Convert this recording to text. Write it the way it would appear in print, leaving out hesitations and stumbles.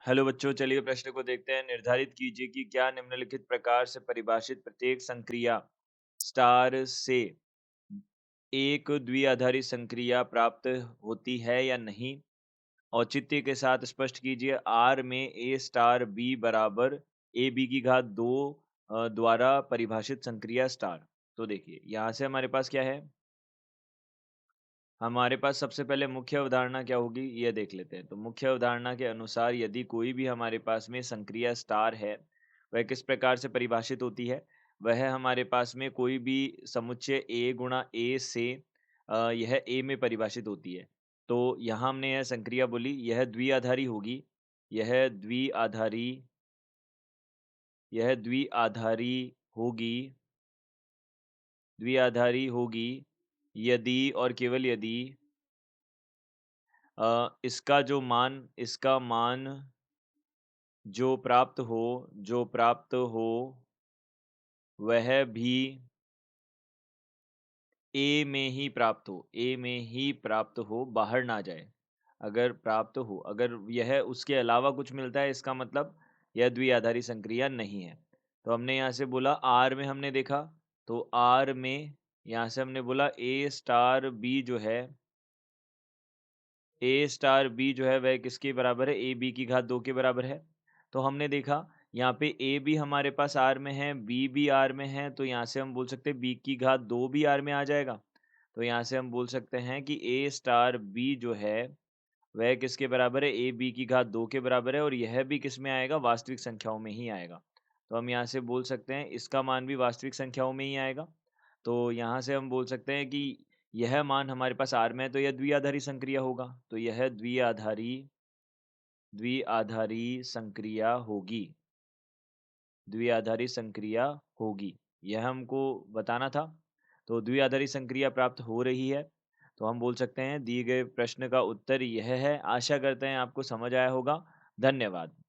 Hello बच्चों, चलिए प्रश्न को देखते हैं। निर्धारित कीजिए कि क्या निम्नलिखित प्रकार से परिभाषित प्रत्येक संक्रिया स्टार से एक द्विआधारी संक्रिया प्राप्त होती है या नहीं। औचित्य के साथ स्पष्ट कीजिए। आर में ए स्टार बी बराबर ए बी की घात दो द्वारा परिभाषित संक्रिया स्टार। तो देखिए यहाँ से हमारे पास क्या है। हमारे पास सबसे पहले मुख्य अवधारणा क्या होगी ये देख लेते हैं। तो मुख्य अवधारणा के अनुसार यदि कोई भी हमारे पास में संक्रिया स्टार है, वह किस प्रकार से परिभाषित होती है। वह हमारे पास में कोई भी समुच्चय ए गुणा ए से यह ए में परिभाषित होती है। तो यहाँ हमने यह संक्रिया बोली, यह द्विआधारी होगी। यह द्विआधारी यह द्विआधारी होगी यदि और केवल यदि इसका मान जो प्राप्त हो वह भी ए में ही प्राप्त हो, बाहर ना जाए। अगर यह उसके अलावा कुछ मिलता है, इसका मतलब यह द्विआधारी संक्रिया नहीं है। तो हमने यहाँ से बोला आर में हमने देखा, तो आर में यहाँ से हमने बोला ए स्टार बी जो है वह किसके बराबर है, ए बी की घात दो के बराबर है। तो हमने देखा यहाँ पे ए भी हमारे पास आर में है, बी भी आर में है, तो यहाँ से हम बोल सकते हैं बी की घात दो भी आर में आ जाएगा। तो यहाँ से हम बोल सकते हैं कि ए स्टार बी जो है वह किसके बराबर है, ए बी की घात दो के बराबर है, और यह भी किस में आएगा, वास्तविक संख्याओं में ही आएगा। तो हम यहाँ से बोल सकते हैं इसका मान भी वास्तविक संख्याओं में ही आएगा। तो यहाँ से हम बोल सकते हैं कि यह मान हमारे पास आर में है, तो यह द्विआधारी संक्रिया होगा। तो यह द्विआधारी संक्रिया होगी द्विआधारी संक्रिया होगी, यह हमको बताना था। तो द्विआधारी संक्रिया प्राप्त हो रही है। तो हम बोल सकते हैं दिए गए प्रश्न का उत्तर यह है। आशा करते हैं आपको समझ आया होगा। धन्यवाद।